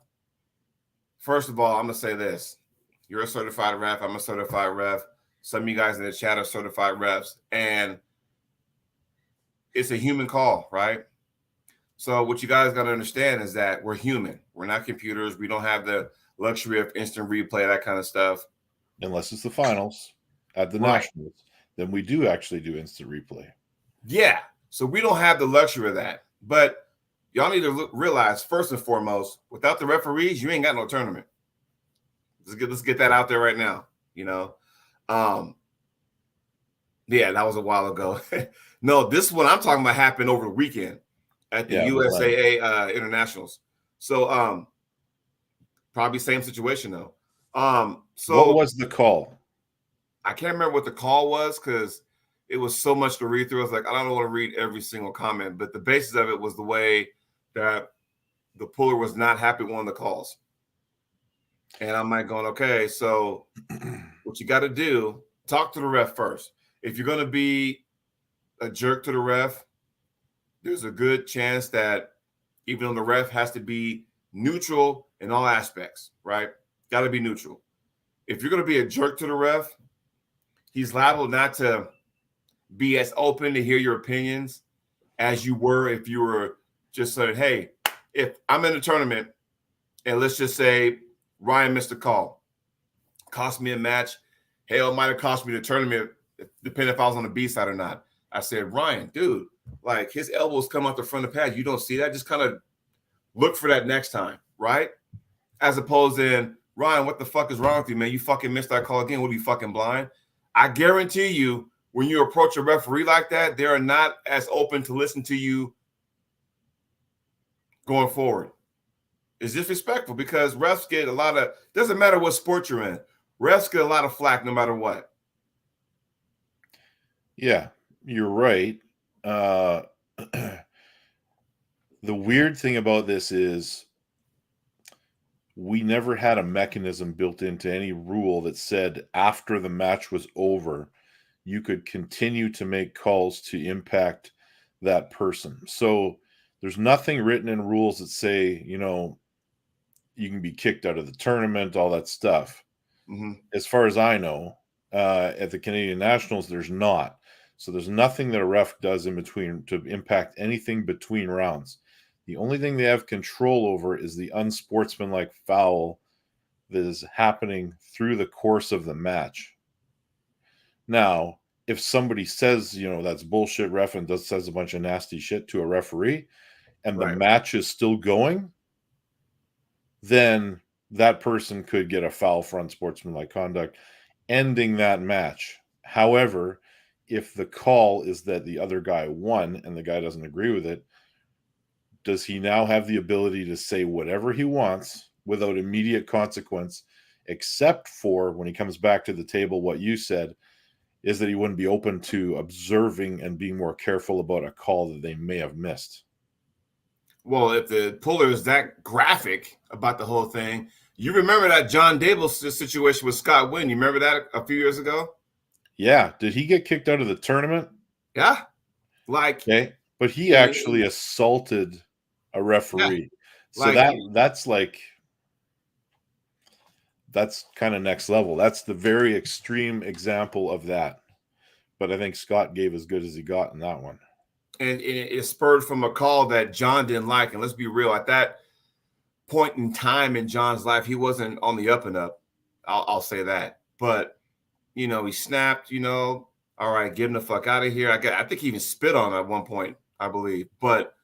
first of all, I'm going to say this. You're a certified ref. I'm a certified ref. Some of you guys in the chat are certified refs. And it's a human call, right? So what you guys got to understand is that we're human. We're not computers. We don't have the luxury of instant replay, that kind of stuff. Unless it's the finals at the Nationals, then we do actually do instant replay. Yeah. So we don't have the luxury of that. But y'all need to realize, first and foremost, without the referees, you ain't got no tournament. Let's get that out there right now, Yeah, that was a while ago. No, this one I'm talking about happened over the weekend at the USAA internationals. So probably same situation though. So what was the call? I can't remember what the call was because it was so much to read through. I was like, I don't want to read every single comment, but the basis of it was the way that the puller was not happy with one of the calls. And I'm like going, okay, so what you got to do, talk to the ref first. If you're going to be a jerk to the ref, there's a good chance that even though the ref has to be neutral in all aspects, right? Got to be neutral. If you're going to be a jerk to the ref, he's liable not to be as open to hear your opinions as you were if you were just saying, hey, if I'm in a tournament and let's just say Ryan missed a call, cost me a match. Hell, it might have cost me the tournament, depending if I was on the B side or not. I said, Ryan, dude, like his elbows come out the front of the pad. You don't see that. Just kind of look for that next time, right? As opposed to, Ryan, what the fuck is wrong with you, man? You fucking missed that call again. What are you fucking blind? I guarantee you, when you approach a referee like that, they are not as open to listen to you going forward. It's disrespectful because refs get a lot of, doesn't matter what sport you're in, refs get a lot of flack no matter what. Yeah, you're right. The weird thing about this is we never had a mechanism built into any rule that said after the match was over, you could continue to make calls to impact that person. So there's nothing written in rules that say, you know, you can be kicked out of the tournament, all that stuff. Mm-hmm. As far as I know, at the Canadian Nationals, there's not. So there's nothing that a ref does in between to impact anything between rounds. The only thing they have control over is the unsportsmanlike foul that is happening through the course of the match. Now, if somebody says, you know, that's bullshit ref and says a bunch of nasty shit to a referee and the match is still going, then that person could get a foul for unsportsmanlike conduct, ending that match. However, if the call is that the other guy won and the guy doesn't agree with it, does he now have the ability to say whatever he wants without immediate consequence, except for when he comes back to the table, what you said is that he wouldn't be open to observing and being more careful about a call that they may have missed. Well, if the puller is that graphic about the whole thing, you remember that John Dable situation with Scott Wynn. You remember that a few years ago? Yeah. Did he get kicked out of the tournament? Yeah. Like, okay. But he actually assaulted a referee. Yeah. So like, that's kind of next level. That's the very extreme example of that. But I think Scott gave as good as he got in that one. And it spurred from a call that John didn't like. And let's be real, at that point in time in John's life, he wasn't on the up and up. I'll say that. But, you know, he snapped, you know, all right, get him the fuck out of here. I think he even spit on him at one point, I believe. But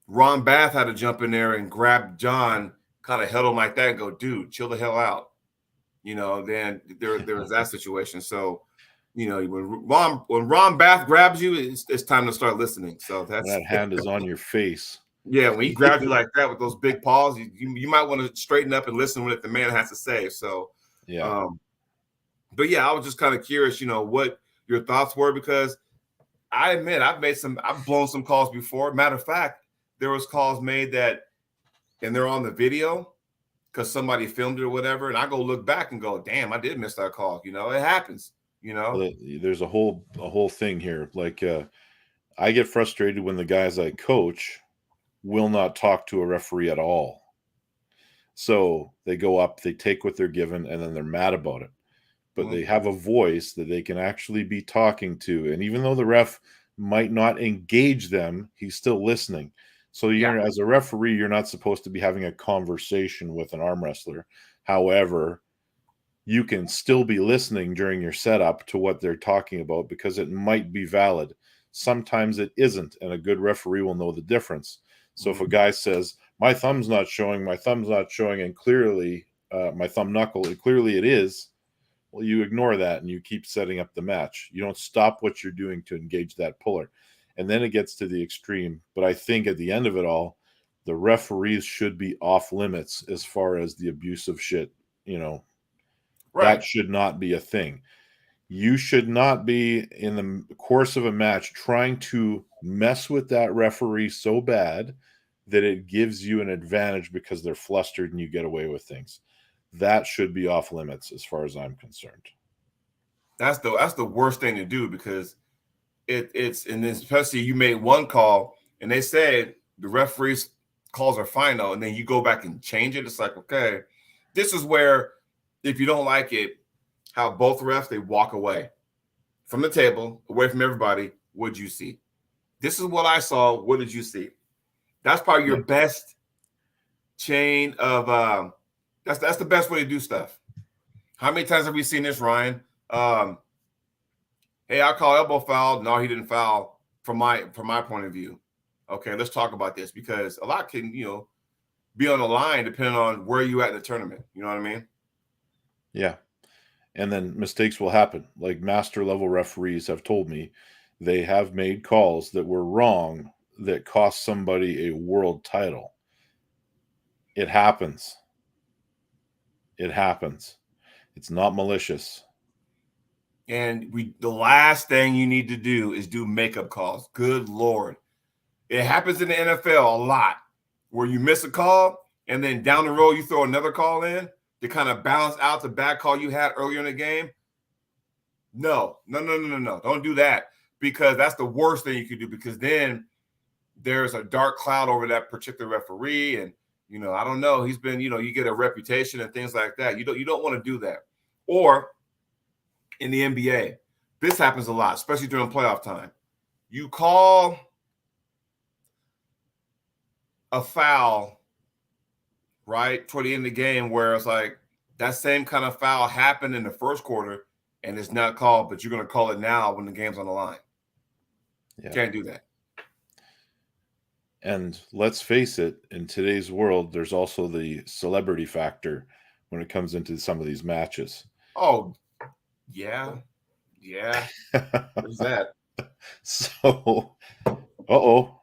Ron Bath had to jump in there and grab John, kind of held him like that and go, dude, chill the hell out. You know, then there was that situation. So, you know, when Ron Bath grabs you, it's time to start listening. So that hand is on your face. Yeah, when he grabs you like that with those big paws, you might want to straighten up and listen to what the man has to say. So, yeah. But yeah, I was just kind of curious, you know, what your thoughts were, because I admit I've blown some calls before. Matter of fact, there was calls made that, and they're on the video because somebody filmed it or whatever, and I go look back and go, damn, I did miss that call. You know, it happens. You know, there's a whole thing here. Like, I get frustrated when the guys I coach will not talk to a referee at all. So they go up, they take what they're given, and then they're mad about it. But they have a voice that they can actually be talking to. And even though the ref might not engage them, he's still listening. So as a referee, you're not supposed to be having a conversation with an arm wrestler. However, you can still be listening during your setup to what they're talking about because it might be valid. Sometimes it isn't, and a good referee will know the difference. So if a guy says, my thumb's not showing, and clearly my thumb knuckle, clearly it is, Well, you ignore that and you keep setting up the match. You don't stop what you're doing to engage that puller. And then it gets to the extreme. But I think at the end of it all, the referees should be off limits as far as the abusive shit, Right. That should not be a thing. You should not be in the course of a match trying to mess with that referee so bad that it gives you an advantage because they're flustered and you get away with things. That should be off limits as far as I'm concerned. That's the worst thing to do, because it's and especially you made one call and they said the referee's calls are final, and then you go back and change it. It's like, okay, this is where, if you don't like it, how both refs, they walk away from the table, away from everybody. What'd you see? This is what I saw. What did you see? That's probably your best chain of that's the best way to do stuff. How many times have we seen this, Ryan? Hey, I call elbow foul. No, he didn't foul from my point of view. Okay, let's talk about this, because a lot can, be on the line depending on where you at in the tournament. You know what I mean? Yeah. And then mistakes will happen. Like master level referees have told me, they have made calls that were wrong that cost somebody a world title. It happens. It happens. It's not malicious. And the last thing you need to do is do makeup calls. Good Lord. It happens in the NFL a lot, where you miss a call and then down the road you throw another call in to kind of balance out the bad call you had earlier in the game. No. Don't do that, because that's the worst thing you could do, because then there's a dark cloud over that particular referee. And, I don't know, he's been, you get a reputation and things like that. You don't want to do that. Or in the NBA, this happens a lot, especially during playoff time. You call a foul right toward the end of the game where it's like that same kind of foul happened in the first quarter and it's not called, but you're going to call it now when the game's on the line. Yeah. Can't do that. And let's face it, in today's world, there's also the celebrity factor when it comes into some of these matches. Oh, yeah. What's that? So, oh.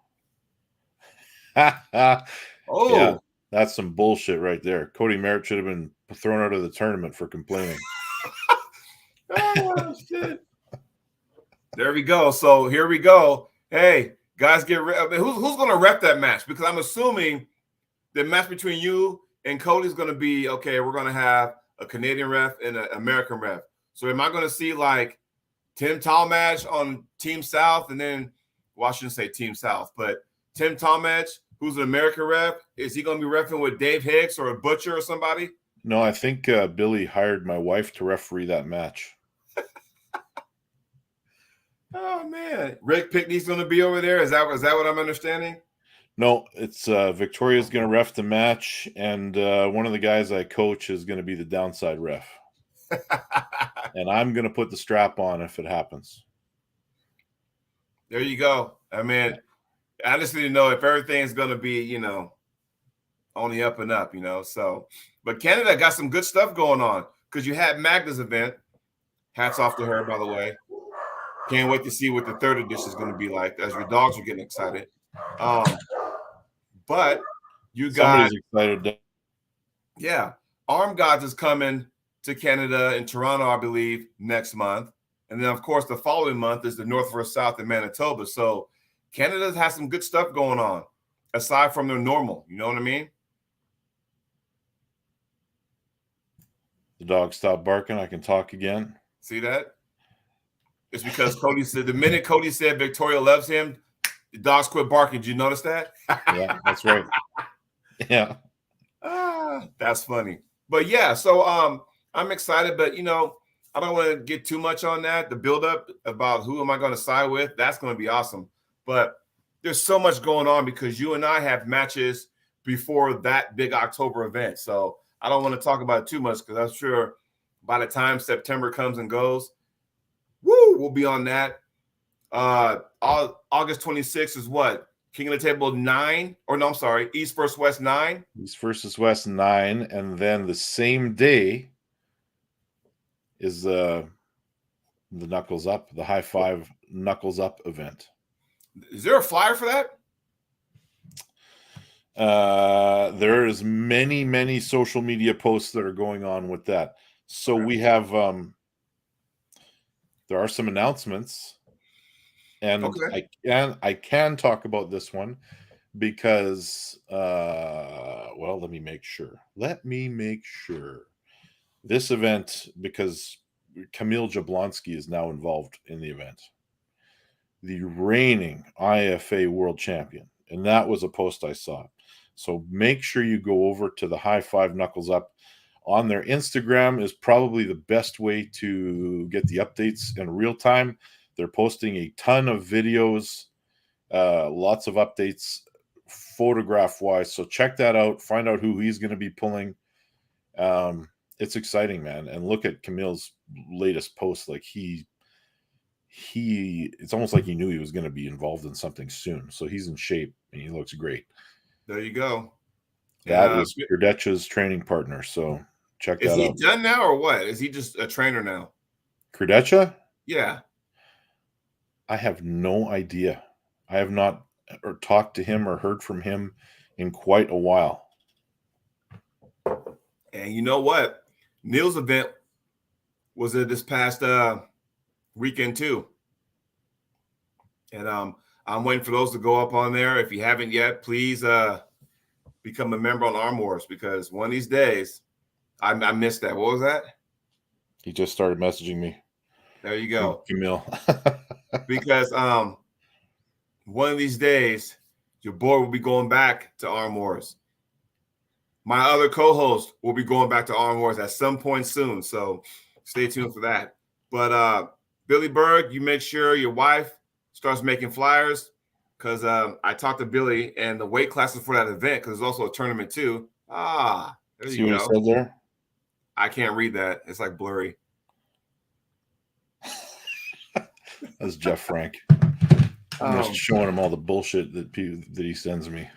Yeah, that's some bullshit right there. Cody Merritt should have been thrown out of the tournament for complaining. Oh, shit. There we go. So here we go. Hey, guys, get ready. Who's going to rep that match? Because I'm assuming the match between you and Cody is going to be, okay, we're going to have a Canadian ref and an American ref. So am I going to see like Tim Talmadge on Team South, and then, well, I shouldn't say Team South, but Tim Talmadge, who's an American ref, is he going to be reffing with Dave Hicks or a Butcher or somebody? No, I think Billy hired my wife to referee that match. Oh, man. Rick Pickney's going to be over there? Is that what I'm understanding? No, it's Victoria's going to ref the match, and one of the guys I coach is going to be the downside ref. And I'm going to put the strap on if it happens. There you go. I mean, I just need to know if everything's going to be, on the up and up, So, but Canada got some good stuff going on, because you had Magda's event. Hats off to her, by the way. Can't wait to see what the third edition is going to be like, as your dogs are getting excited. But you got somebody's excited. Yeah, Arm Gods is coming to Canada in Toronto, I believe, next month. And then, of course, the following month is the North vs. South in Manitoba. So Canada has some good stuff going on, aside from their normal. You know what I mean? The dog stopped barking. I can talk again. See that? It's because Cody said, the minute Cody said Victoria loves him, the dogs quit barking. Did you notice that? Yeah, that's right. Yeah. That's funny. But yeah, so I'm excited, but I don't want to get too much on that. The buildup about who am I going to side with, that's going to be awesome. But there's so much going on, because you and I have matches before that big October event. So I don't want to talk about it too much, because I'm sure by the time September comes and goes, we'll be on that. August 26th is what? King of the Table 9? Or no, I'm sorry, East versus West 9? East versus West 9. And then the same day is the Knuckles Up, the High Five Knuckles Up event. Is there a flyer for that? There is many social media posts that are going on with that. So we have there are some announcements, and Okay. I can talk about this one because well, let me make sure. This event, because Kamil Jablonski is now involved in the event. The reigning IFA world champion. And that was a post I saw. So make sure you go over to the High Five Knuckles Up. On their Instagram is probably the best way to get the updates in real time. They're posting a ton of videos, lots of updates, photograph-wise. So check that out. Find out who he's going to be pulling. It's exciting, man. And look at Camille's latest post. Like it's almost like he knew he was going to be involved in something soon. So he's in shape and he looks great. There you go. That is Krdetcha's training partner. So check that out. Is he done now or what? Is he just a trainer now? Krdetcha? Yeah. I have no idea. I have not talked to him or heard from him in quite a while. And you know what? Neil's event was this past weekend too. And I'm waiting for those to go up on there. If you haven't yet, please become a member on Arm Wars, because one of these days, I missed that. What was that? He just started messaging me. There you go. Camille. Because one of these days, your boy will be going back to Arm Wars. My other co-host will be going back to Arm Wars at some point soon. So stay tuned for that. But Billy Berg, you make sure your wife starts making flyers, because I talked to Billy and the weight classes for that event, because there's also a tournament too. There See you what go. he said there? I can't read that. It's like blurry. That's Jeff Frank. I'm just showing him all the bullshit that he sends me.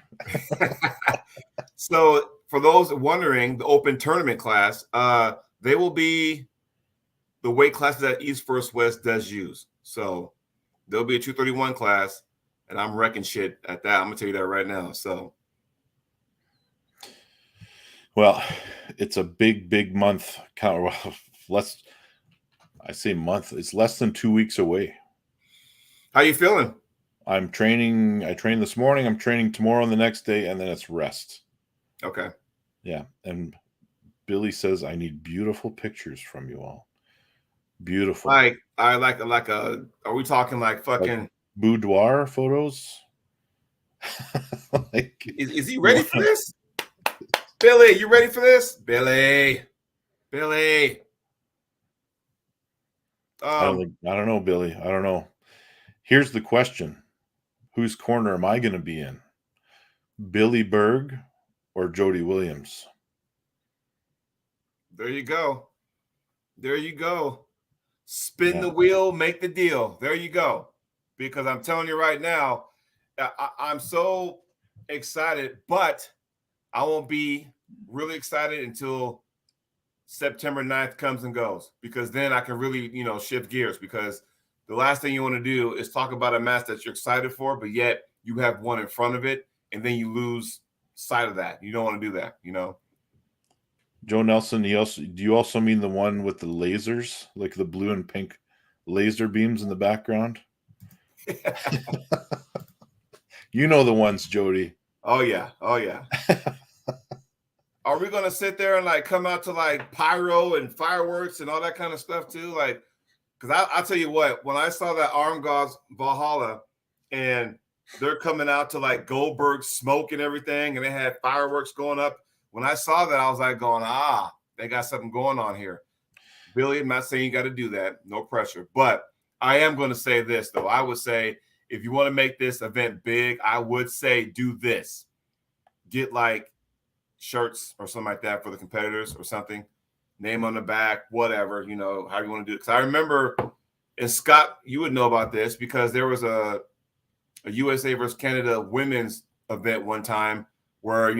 So for those wondering, the open tournament class, they will be the weight classes that East First West does use. So there'll be a 231 class, and I'm wrecking shit at that. I'm gonna tell you that right now. So, well, it's a big month. I say month. It's less than 2 weeks away. How you feeling? I'm training. I trained this morning. I'm training tomorrow and the next day, and then it's rest. Okay. Yeah. And Billy says I need beautiful pictures from you all. Beautiful. Like are we talking like fucking like boudoir photos? is he ready for this? Billy, you ready for this? Billy. I don't know, Billy. I don't know. Here's the question. Whose corner am I going to be in? Billy Berg or Jody Williams? There you go. Spin the wheel, make the deal. There you go. Because I'm telling you right now, I'm so excited, but I won't be really excited until September 9th comes and goes, because then I can really, shift gears, because the last thing you want to do is talk about a match that you're excited for, but yet you have one in front of it, and then you lose sight of that. You don't want to do that, Joe Nelson, do you also mean the one with the lasers, like the blue and pink laser beams in the background? You know the ones, Jody. Oh yeah. Are we gonna sit there and like come out to like pyro and fireworks and all that kind of stuff too? Like, because I'll tell you what, when I saw that Arm Gods Valhalla and they're coming out to like Goldberg smoke and everything, and they had fireworks going up. When I saw that, I was like going, they got something going on here. Billy, I'm not saying you got to do that. No pressure. But I am going to say this, though. I would say if you want to make this event big, I would say do this. Get like shirts or something like that for the competitors or something. Name on the back, whatever, how you want to do it. Because I remember, and Scott, you would know about this, because there was a USA versus Canada women's event one time where,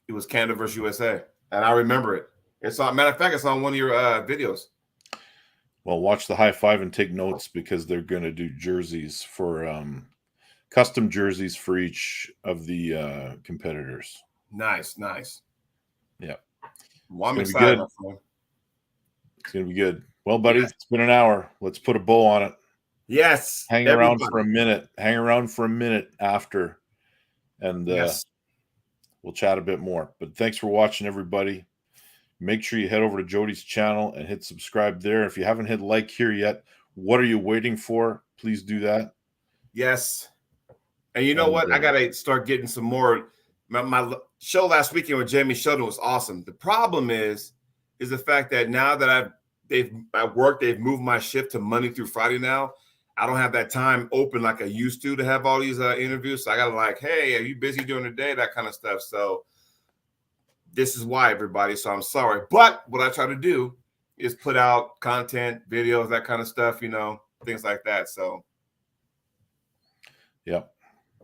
it was Canada versus USA. And I remember it. It's on. Matter of fact, it's on one of your videos. Well, watch the high five and take notes because they're going to do jerseys for custom jerseys for each of the competitors. Nice, nice. Yeah. Well, I'm it's excited. It's going to be good. Well, buddy, It's been an hour. Let's put a bow on it. Yes. Hang around for a minute. Hang around for a minute after, and we'll chat a bit more. But thanks for watching, everybody. Make sure you head over to Jody's channel and hit subscribe there. If you haven't hit like here yet, what are you waiting for? Please do that. Yes. And you know what? I got to start getting some more. My show last weekend with Jamie Sheldon was awesome. The problem is the fact that now that they've moved my shift to Monday through Friday now. I don't have that time open like I used to have all these interviews. So I got to like, hey, are you busy during the day? That kind of stuff. So this is why, everybody. So I'm sorry. But what I try to do is put out content, videos, that kind of stuff, you know, things like that. So. Yep.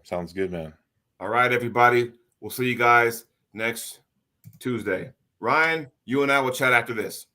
Sounds good, man. All right, everybody. We'll see you guys next Tuesday. Ryan, you and I will chat after this.